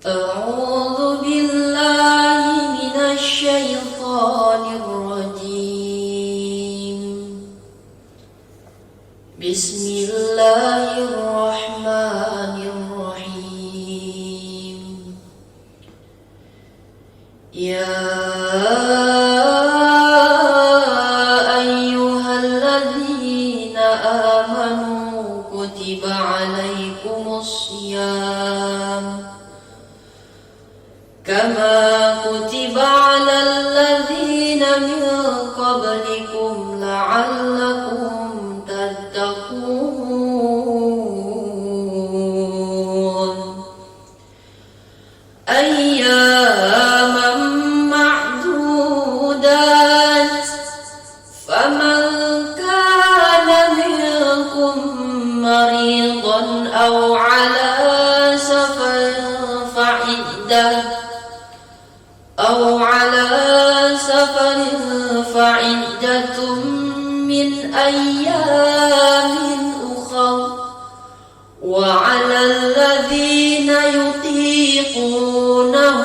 أعوذ بالله من الشيطان الرجيم. بسم الله الرحمن الرحيم. يا أيها الذين آمنوا كتب عليكم الصيام كما كتب على الذين من قبلكم لعلكم تتقون أياما معدودات فمن كان منكم مريضا أو على سفر فعدة من أيام أخر وعلى الذين يطيقونه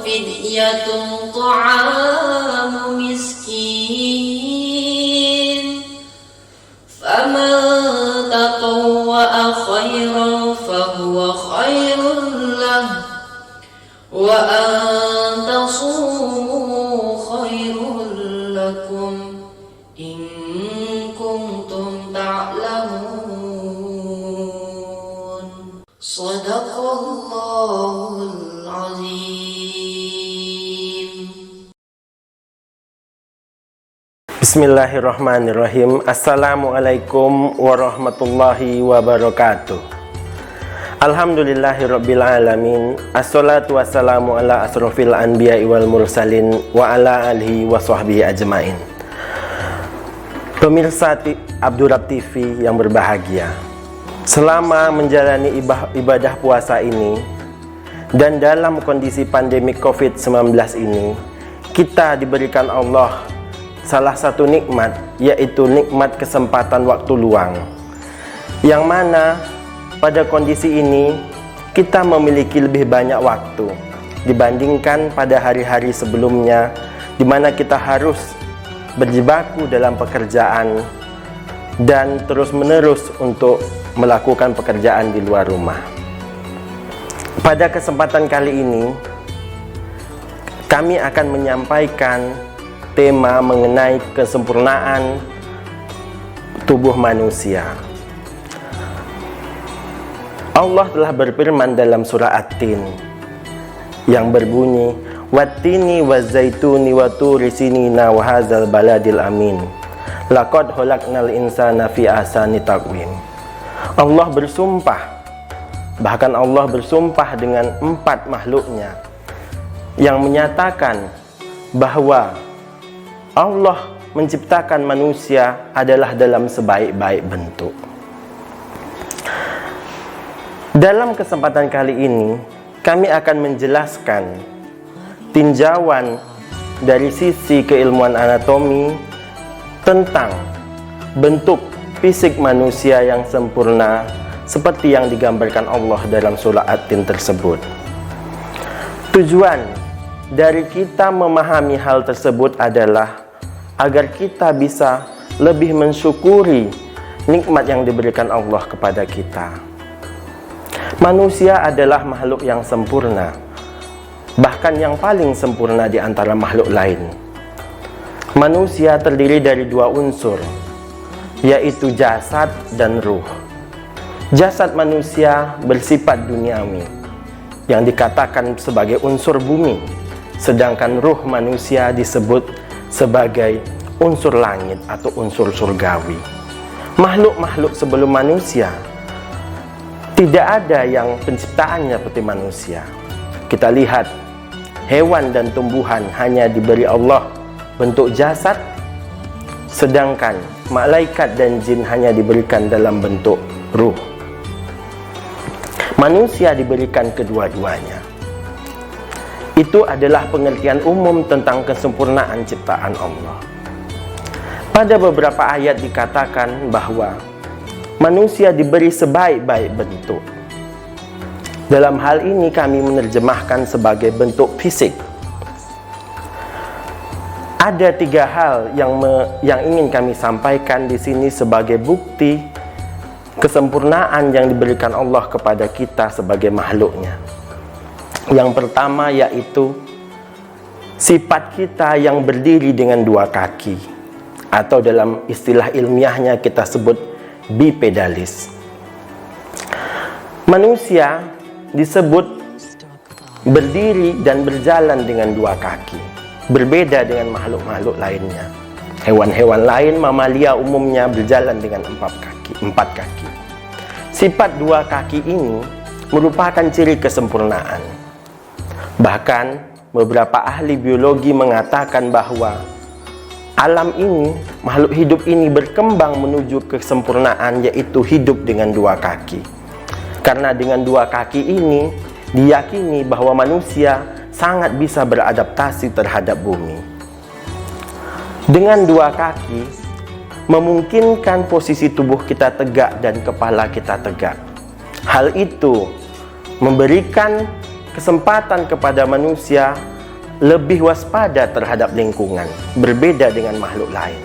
فدية طعام مسكين فمن تطوع خيرا فهو خير له وأن تصوموا خير لكم إن كنتم تعلمون صدق الله العظيم. Bismillahirrahmanirrahim. Assalamualaikum warahmatullahi wabarakatuh. Alhamdulillahirabbil alamin. Assalatu wassalamu ala asrofil anbiya'i wal mursalin wa ala alihi wa sahbihi ajmain. Pemirsa Abdurrab TV yang berbahagia, selama menjalani ibadah puasa ini dan dalam kondisi pandemi COVID-19 ini, kita diberikan Allah salah satu nikmat, yaitu nikmat kesempatan waktu luang, yang mana pada kondisi ini kita memiliki lebih banyak waktu dibandingkan pada hari-hari sebelumnya, di mana kita harus berjibaku dalam pekerjaan dan terus-menerus untuk melakukan pekerjaan di luar rumah. Pada kesempatan kali ini, kami akan menyampaikan tema mengenai kesempurnaan tubuh manusia. Allah telah berfirman dalam surah At-Tin yang berbunyi, Wattini wazzaituni wa turi sinina wa hadzal baladil amin laqad khalaqnal insana fi ahsani taqwim. Allah bersumpah, bahkan Allah bersumpah dengan 4 makhluknya, yang menyatakan bahwa Allah menciptakan manusia adalah dalam sebaik-baik bentuk. Dalam kesempatan kali ini, kami akan menjelaskan tinjauan dari sisi keilmuan anatomi tentang bentuk fisik manusia yang sempurna seperti yang digambarkan Allah dalam surah At-Tin tersebut. Tujuan dari kita memahami hal tersebut adalah agar kita bisa lebih mensyukuri nikmat yang diberikan Allah kepada kita. Manusia adalah makhluk yang sempurna, bahkan yang paling sempurna di antara makhluk lain. Manusia terdiri dari 2 unsur, yaitu jasad dan ruh. Jasad manusia bersifat duniawi, yang dikatakan sebagai unsur bumi, sedangkan ruh manusia disebut sebagai unsur langit atau unsur surgawi. Makhluk-makhluk sebelum manusia tidak ada yang penciptaannya seperti manusia. Kita lihat hewan dan tumbuhan hanya diberi Allah bentuk jasad, sedangkan malaikat dan jin hanya diberikan dalam bentuk ruh. Manusia diberikan kedua-duanya. Itu adalah pengertian umum tentang kesempurnaan ciptaan Allah. Pada beberapa ayat dikatakan bahwa manusia diberi sebaik-baik bentuk. Dalam hal ini kami menerjemahkan sebagai bentuk fisik. Ada 3 hal yang ingin kami sampaikan di sini sebagai bukti kesempurnaan yang diberikan Allah kepada kita sebagai makhluknya. Yang pertama yaitu sifat kita yang berdiri dengan 2 kaki, atau dalam istilah ilmiahnya kita sebut bipedalis. Manusia disebut berdiri dan berjalan dengan 2 kaki, berbeda dengan makhluk-makhluk lainnya. Hewan-hewan lain, mamalia umumnya berjalan dengan 4 kaki. Sifat 2 kaki ini merupakan ciri kesempurnaan. Bahkan beberapa ahli biologi mengatakan bahwa alam ini, makhluk hidup ini berkembang menuju kesempurnaan, yaitu hidup dengan 2 kaki. Karena dengan 2 kaki ini diyakini bahwa manusia sangat bisa beradaptasi terhadap bumi. Dengan 2 kaki memungkinkan posisi tubuh kita tegak dan kepala kita tegak. Hal itu memberikan kesempatan kepada manusia lebih waspada terhadap lingkungan, berbeda dengan makhluk lain.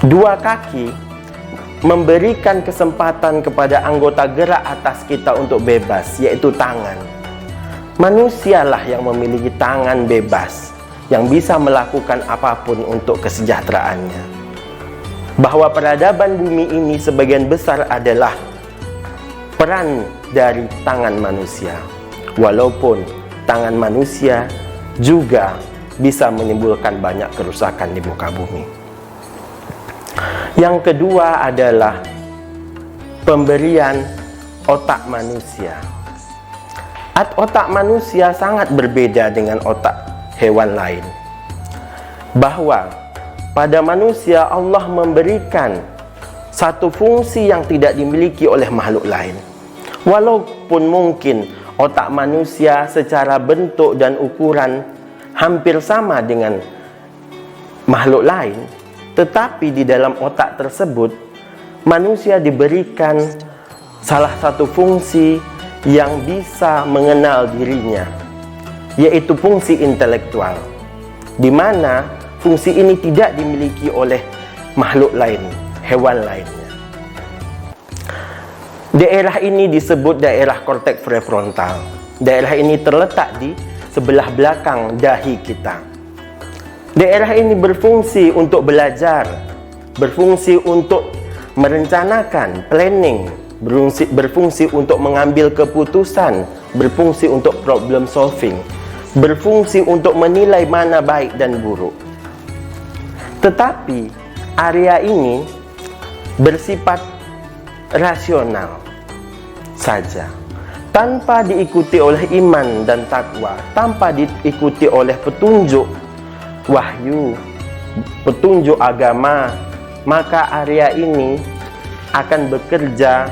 2 kaki memberikan kesempatan kepada anggota gerak atas kita untuk bebas, yaitu tangan. Manusialah yang memiliki tangan bebas, yang bisa melakukan apapun untuk kesejahteraannya. Bahwa peradaban bumi ini sebagian besar adalah peran dari tangan manusia. Walaupun tangan manusia juga bisa menimbulkan banyak kerusakan di muka bumi. Yang kedua adalah pemberian otak manusia. Otak manusia sangat berbeda dengan otak hewan lain. Bahwa pada manusia Allah memberikan satu fungsi yang tidak dimiliki oleh makhluk lain. Walaupun mungkin otak manusia secara bentuk dan ukuran hampir sama dengan makhluk lain, tetapi di dalam otak tersebut manusia diberikan salah satu fungsi yang bisa mengenal dirinya, yaitu fungsi intelektual, di mana fungsi ini tidak dimiliki oleh makhluk lain, hewan lainnya. Daerah ini disebut daerah korteks prefrontal. Daerah ini terletak di sebelah belakang dahi kita. Daerah ini berfungsi untuk belajar, berfungsi untuk merencanakan, planning, berfungsi untuk mengambil keputusan, berfungsi untuk problem solving, berfungsi untuk menilai mana baik dan buruk. Tetapi area ini bersifat rasional saja, tanpa diikuti oleh iman dan takwa, tanpa diikuti oleh petunjuk wahyu, petunjuk agama, maka area ini akan bekerja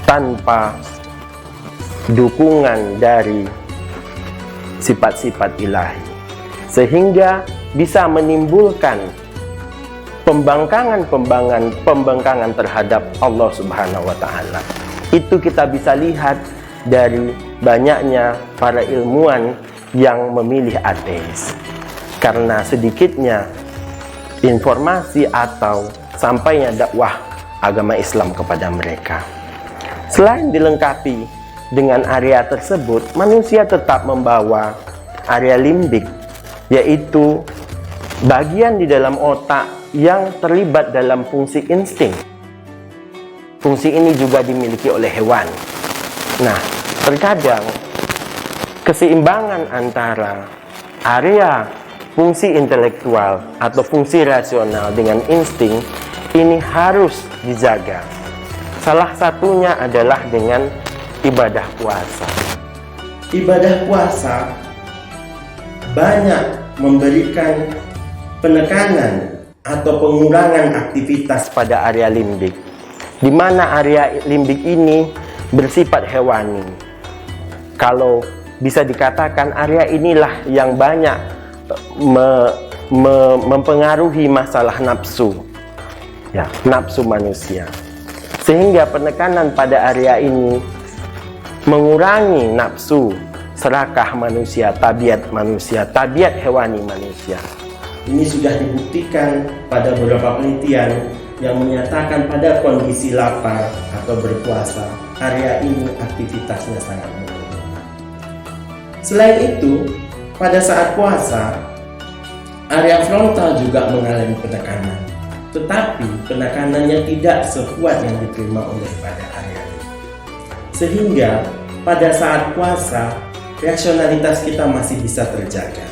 tanpa dukungan dari sifat-sifat ilahi, sehingga bisa menimbulkan pembangkangan terhadap Allah Subhanahu wa Ta'ala. Itu kita bisa lihat dari banyaknya para ilmuwan yang memilih ateis, karena sedikitnya informasi atau sampainya dakwah agama Islam kepada mereka. Selain dilengkapi dengan area tersebut, manusia tetap membawa area limbik, yaitu bagian di dalam otak yang terlibat dalam fungsi insting. Fungsi ini juga dimiliki oleh hewan. Nah, terkadang keseimbangan antara area fungsi intelektual atau fungsi rasional dengan insting ini harus dijaga. Salah satunya adalah dengan ibadah puasa. Ibadah puasa banyak memberikan penekanan atau pengurangan aktivitas pada area limbik, di mana area limbik ini bersifat hewani. Kalau bisa dikatakan area inilah yang banyak mempengaruhi masalah nafsu, ya, nafsu manusia. Sehingga penekanan pada area ini mengurangi nafsu serakah manusia, tabiat hewani manusia. Ini sudah dibuktikan pada beberapa penelitian yang menyatakan pada kondisi lapar atau berpuasa, area ini aktivitasnya sangat menurun. Selain itu, pada saat puasa, area frontal juga mengalami penekanan, tetapi penekanannya tidak sekuat yang diterima oleh pada area ini. Sehingga pada saat puasa, rasionalitas kita masih bisa terjaga.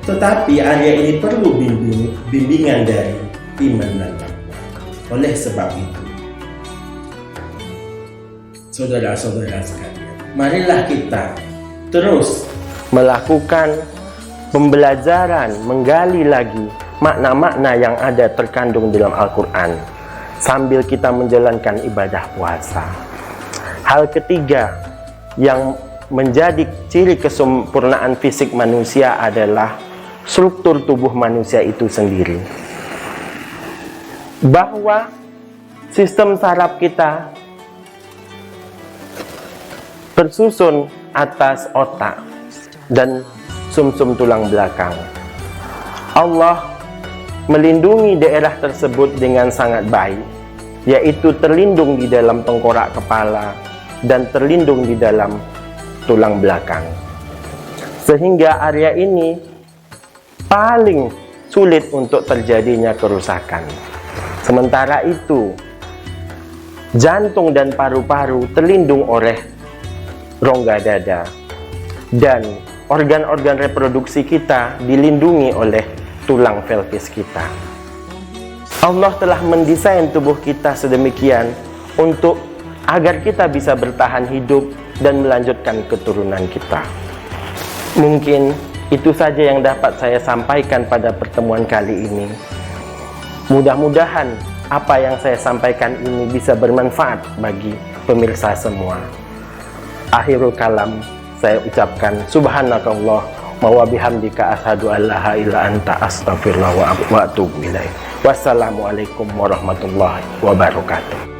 Tetapi area ini perlu bimbingan dari iman dan takwa. Oleh sebab itu, saudara-saudara sekalian, marilah kita terus melakukan pembelajaran, menggali lagi makna-makna yang ada terkandung dalam Al-Quran sambil kita menjalankan ibadah puasa. Hal ketiga yang menjadi ciri kesempurnaan fisik manusia adalah struktur tubuh manusia itu sendiri. Bahwa sistem saraf kita tersusun atas otak dan sumsum tulang belakang. Allah melindungi daerah tersebut dengan sangat baik, yaitu terlindung di dalam tengkorak kepala dan terlindung di dalam tulang belakang. Sehingga area ini paling sulit untuk terjadinya kerusakan. Sementara itu, jantung dan paru-paru terlindung oleh rongga dada, dan organ-organ reproduksi kita dilindungi oleh tulang pelvis kita. Allah telah mendesain tubuh kita sedemikian untuk agar kita bisa bertahan hidup dan melanjutkan keturunan kita. Mungkin itu saja yang dapat saya sampaikan pada pertemuan kali ini. Mudah-mudahan apa yang saya sampaikan ini bisa bermanfaat bagi pemirsa semua. Akhirul kalam, saya ucapkan subhanakallah wa bihamdika asyhadu an la ilaha illa anta astaghfirullah wa atubu ilaik. Wassalamualaikum warahmatullahi wabarakatuh.